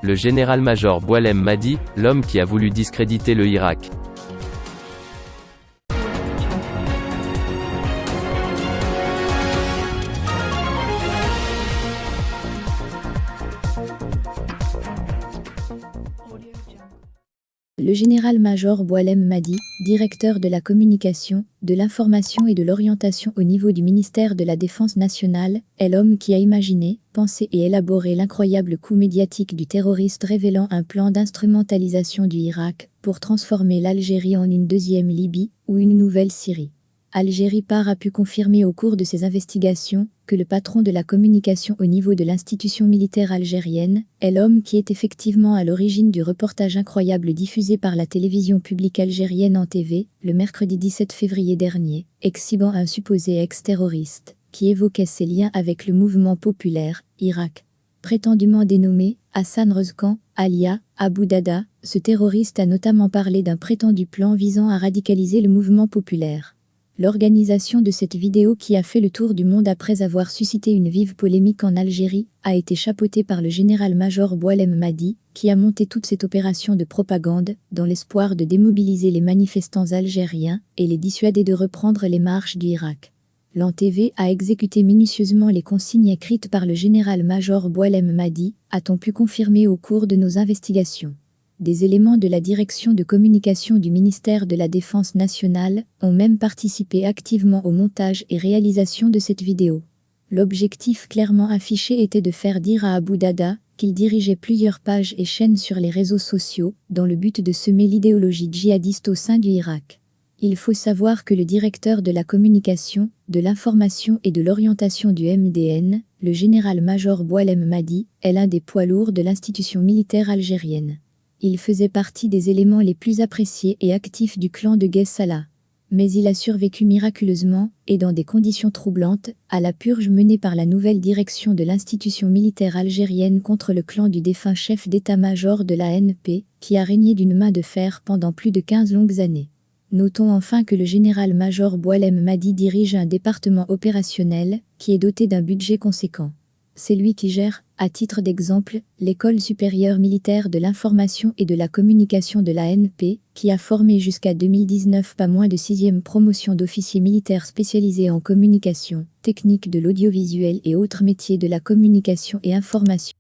Le général-major Boualem Mahdi, l'homme qui a voulu discréditer le Irak. Le général-major Boualem Mahdi, directeur de la communication, de l'information et de l'orientation au niveau du ministère de la Défense nationale, est l'homme qui a imaginé, pensé et élaboré l'incroyable coup médiatique du terroriste révélant un plan d'instrumentalisation du Irak pour transformer l'Algérie en une deuxième Libye ou une nouvelle Syrie. Algérie Par a pu confirmer au cours de ses investigations que le patron de la communication au niveau de l'institution militaire algérienne est l'homme qui est effectivement à l'origine du reportage incroyable diffusé par la télévision publique algérienne en TV, le mercredi 17 février dernier, exhibant un supposé ex-terroriste qui évoquait ses liens avec le mouvement populaire Irak. Prétendument dénommé Hassan Rezkan, alias Abu Dada, ce terroriste a notamment parlé d'un prétendu plan visant à radicaliser le mouvement populaire. L'organisation de cette vidéo qui a fait le tour du monde après avoir suscité une vive polémique en Algérie a été chapeautée par le général-major Boualem Mahdi, qui a monté toute cette opération de propagande dans l'espoir de démobiliser les manifestants algériens et les dissuader de reprendre les marches du Irak. L'ANTV a exécuté minutieusement les consignes écrites par le général-major Boualem Mahdi, a-t-on pu confirmer au cours de nos investigations. Des éléments de la direction de communication du ministère de la Défense nationale ont même participé activement au montage et réalisation de cette vidéo. L'objectif clairement affiché était de faire dire à Abu Dada qu'il dirigeait plusieurs pages et chaînes sur les réseaux sociaux dans le but de semer l'idéologie djihadiste au sein du Irak. Il faut savoir que le directeur de la communication, de l'information et de l'orientation du MDN, le général-major Boualem Mahdi, est l'un des poids lourds de l'institution militaire algérienne. Il faisait partie des éléments les plus appréciés et actifs du clan de Guet Salah. Mais il a survécu miraculeusement, et dans des conditions troublantes, à la purge menée par la nouvelle direction de l'institution militaire algérienne contre le clan du défunt chef d'état-major de l'ANP, qui a régné d'une main de fer pendant plus de 15 longues années. Notons enfin que le général-major Boualem Mahdi dirige un département opérationnel, qui est doté d'un budget conséquent. C'est lui qui gère, à titre d'exemple, l'École supérieure militaire de l'information et de la communication de l'ANP, qui a formé jusqu'à 2019 pas moins de 6e promotion d'officiers militaires spécialisés en communication, technique de l'audiovisuel et autres métiers de la communication et information.